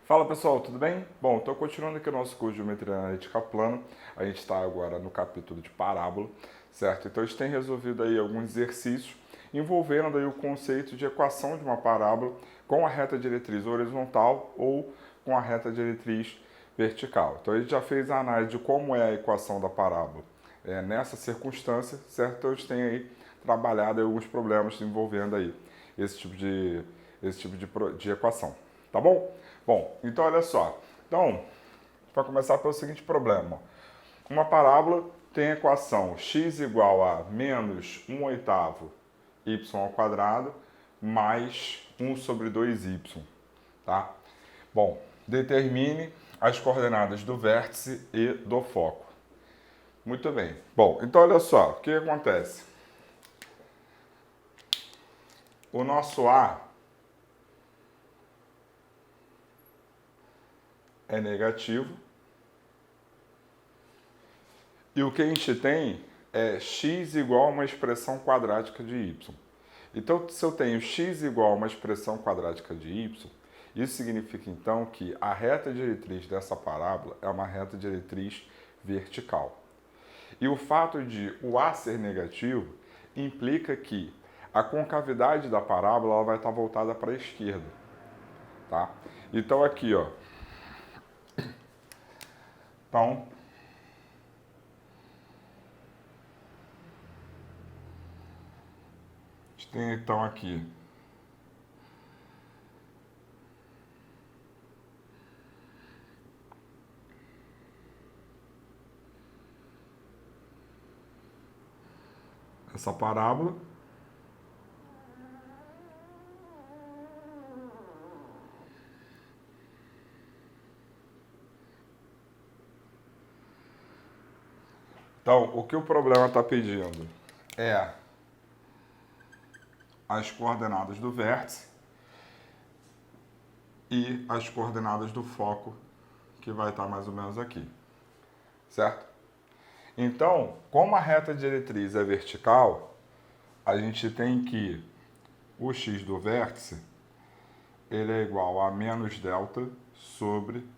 Fala pessoal, tudo bem? Bom, estou continuando aqui o nosso curso de Geometria Analítica Plana. A gente está agora no capítulo de parábola, certo? Então a gente tem resolvido aí alguns exercícios envolvendo aí o conceito de equação de uma parábola com a reta diretriz horizontal ou com a reta diretriz vertical. Então a gente já fez a análise de como é a equação da parábola nessa circunstância, certo? Então a gente tem aí trabalhado aí alguns problemas envolvendo aí esse tipo de equação, tá bom? Bom, então olha só. Então, para começar pelo seguinte problema. Uma parábola tem a equação x igual a menos 1 oitavo y ao quadrado mais 1 sobre 2y, tá? Bom, determine as coordenadas do vértice e do foco. Muito bem. Bom, então olha só, o que acontece? O nosso A é negativo. E o que a gente tem é x igual a uma expressão quadrática de y. Então, se eu tenho x igual a uma expressão quadrática de y, isso significa então que a reta diretriz dessa parábola é uma reta diretriz vertical. E o fato de o A ser negativo implica que a concavidade da parábola ela vai estar voltada para a esquerda. Tá? Então aqui, ó. Então, a gente tem então aqui essa parábola. Então, o que o problema está pedindo é as coordenadas do vértice e as coordenadas do foco, que vai estar mais ou menos aqui, certo? Então, como a reta diretriz é vertical, a gente tem que o x do vértice ele é igual a menos delta sobre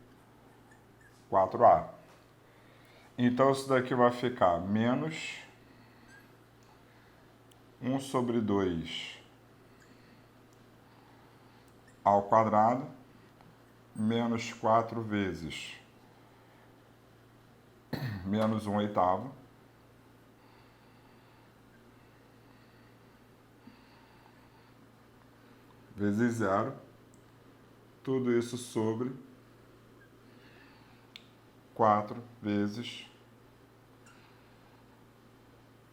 4a. Então, isso daqui vai ficar menos 1 sobre 2 ao quadrado, menos 4 vezes menos 1 oitavo, vezes zero, tudo isso sobre 4 vezes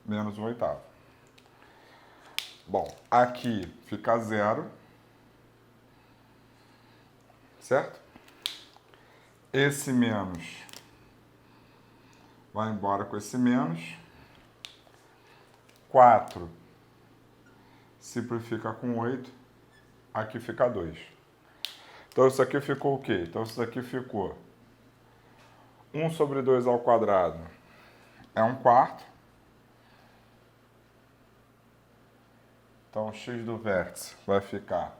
menos 1 oitavo. Bom, aqui fica zero, certo? Esse menos vai embora com esse menos. 4 simplifica com 8, aqui fica 2. Então isso aqui ficou o quê? Então isso aqui ficou 1 sobre 2 ao quadrado é 1/4. Então o x do vértice vai ficar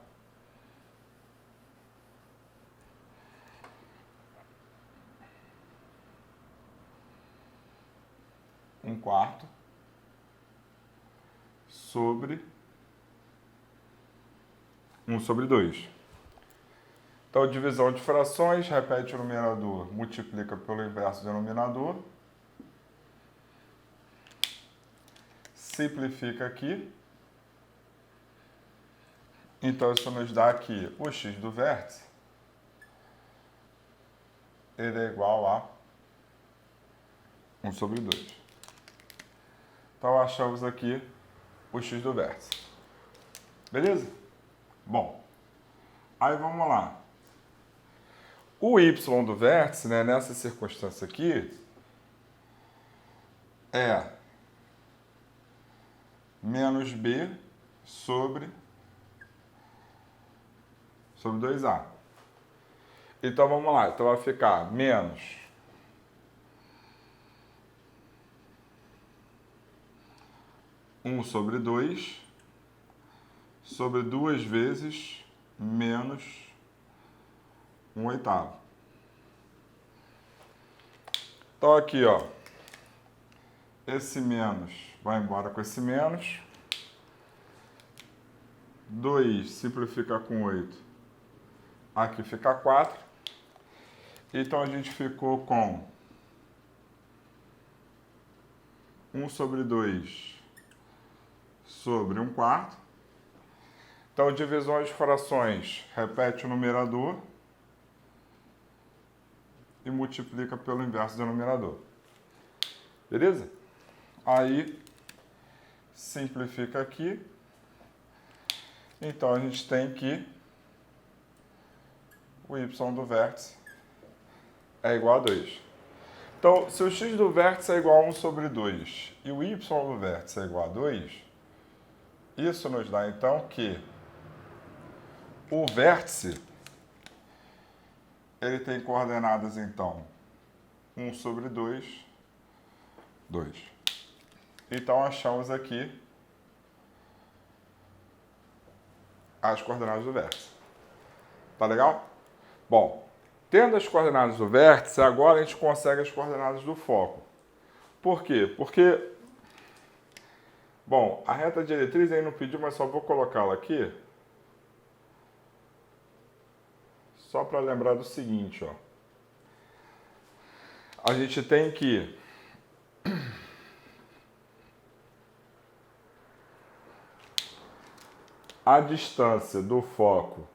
1/4 sobre 1 sobre 2. Então, divisão de frações, repete o numerador, multiplica pelo inverso do denominador. Simplifica aqui. Então, isso nos dá aqui o x do vértice. Ele é igual a 1 sobre 2. Então, achamos aqui o x do vértice. Beleza? Bom, aí vamos lá. O y do vértice, né, nessa circunstância aqui, é menos b sobre 2a. Então vamos lá, então vai ficar menos 1 sobre 2 sobre 2 vezes menos 1/8. Então aqui, ó, esse menos vai embora com esse menos. 2 simplifica com 8. Aqui fica 4. Então a gente ficou com 1/2 sobre 1/4. Então, divisões de frações, repete o numerador e multiplica pelo inverso do numerador. Beleza? Aí, simplifica aqui. Então, a gente tem que o y do vértice é igual a 2. Então, se o x do vértice é igual a 1/2 e o y do vértice é igual a 2, isso nos dá, então, que o vértice, ele tem coordenadas, então, 1/2, 2. Então, achamos aqui as coordenadas do vértice. Tá legal? Bom, tendo as coordenadas do vértice, agora a gente consegue as coordenadas do foco. Por quê? Porque, bom, a reta diretriz aí não pediu, mas só vou colocá-la aqui. Só para lembrar do seguinte, ó. A gente tem que a distância do foco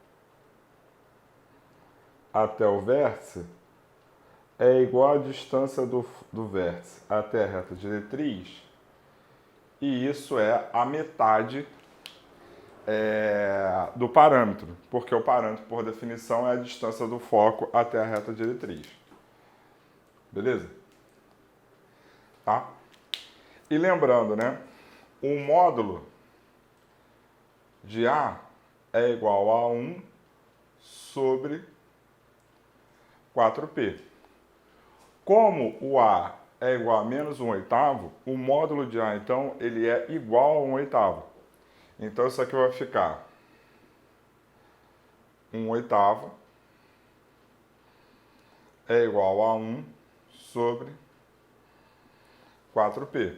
até o vértice é igual à distância do vértice até a reta diretriz, e isso é a metade do parâmetro, porque o parâmetro, por definição, é a distância do foco até a reta diretriz. Beleza? Tá? E lembrando, né? O módulo de A é igual a 1 sobre 4p. Como o A é igual a menos 1/8, o módulo de A, então, ele é igual a 1/8. Então, isso aqui vai ficar 1/8 é igual a 1 sobre 4p.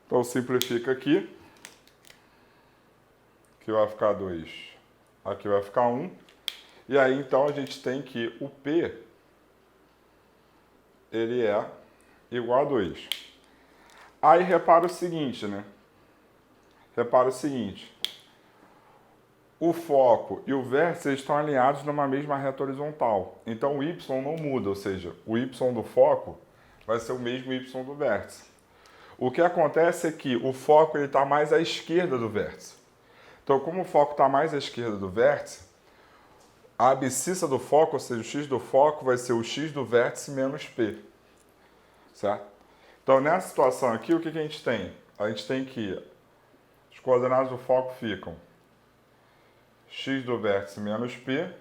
Então, simplifica aqui. Aqui vai ficar 2. Aqui vai ficar 1. E aí, então, a gente tem que o P, ele é igual a 2. Aí, repara o seguinte, né? Repara o seguinte. O foco e o vértice estão alinhados numa mesma reta horizontal. Então, o y não muda, ou seja, o y do foco vai ser o mesmo y do vértice. O que acontece é que o foco está mais à esquerda do vértice. Então, como o foco está mais à esquerda do vértice, a abscissa do foco, ou seja, o x do foco, vai ser o x do vértice menos p. Certo? Então, nessa situação aqui, o que a gente tem? A gente tem que as coordenadas do foco ficam x do vértice menos p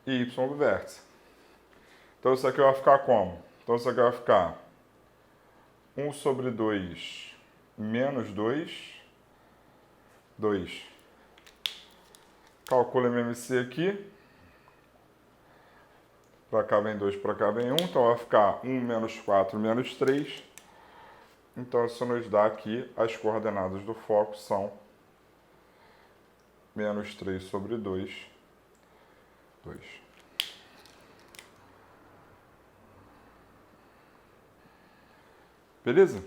e y do vértice. Então, isso aqui vai ficar como? Então, isso aqui vai ficar 1/2 menos 2. Calcula MMC aqui. Para cá vem 2, para cá vem 1. Então, vai ficar 1 menos 4 menos 3. Então, isso nos dá aqui as coordenadas do foco são menos 3 sobre 2. Beleza?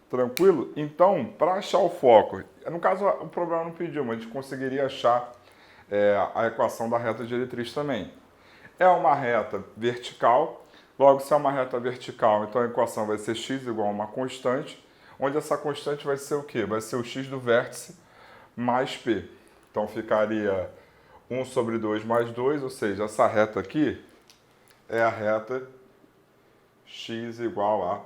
Tranquilo? Então, para achar o foco, no caso o problema não pediu, mas a gente conseguiria achar a equação da reta diretriz também. É uma reta vertical, logo se é uma reta vertical, então a equação vai ser x igual a uma constante, onde essa constante vai ser o quê? Vai ser o x do vértice mais p. Então ficaria 1/2 mais 2, ou seja, essa reta aqui é a reta x igual a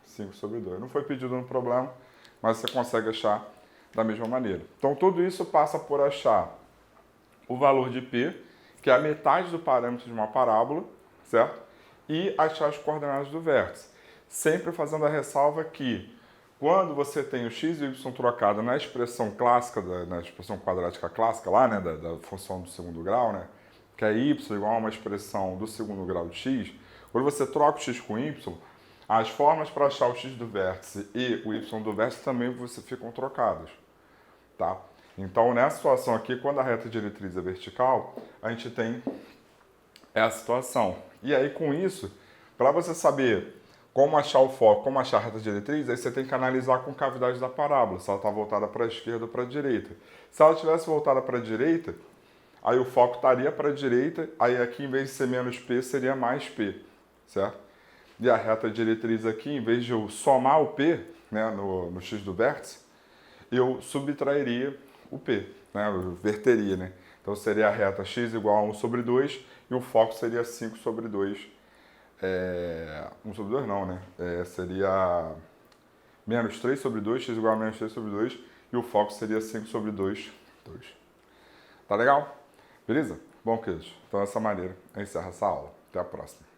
5/2. Não foi pedido no problema, mas você consegue achar da mesma maneira. Então, tudo isso passa por achar o valor de P, que é a metade do parâmetro de uma parábola, certo? E achar as coordenadas do vértice. Sempre fazendo a ressalva que, quando você tem o x e o y trocado na expressão clássica, na expressão quadrática clássica lá, né, da função do segundo grau, né, que é y igual a uma expressão do segundo grau de x, quando você troca o x com y, as formas para achar o x do vértice e o y do vértice também ficam trocadas, tá? Então, nessa situação aqui, quando a reta diretriz é vertical, a gente tem essa situação. E aí, com isso, para você saber como achar o foco, como achar a reta diretriz, aí você tem que analisar com cavidade da parábola, se ela está voltada para a esquerda ou para a direita. Se ela estivesse voltada para a direita, aí o foco estaria para a direita, aí aqui em vez de ser menos P, seria mais P, certo? E a reta diretriz aqui, em vez de eu somar o P, né, no x do vértice, eu subtrairia o P, né, eu verteria, né? Então seria a reta x igual a 1 sobre 2 e o foco seria 5 sobre 2. 1 sobre 2 não, né? Seria menos 3 sobre 2, x igual a menos 3 sobre 2 e o foco seria 5 sobre 2. Tá legal? Beleza? Bom, queridos, então dessa maneira eu encerro essa aula. Até a próxima.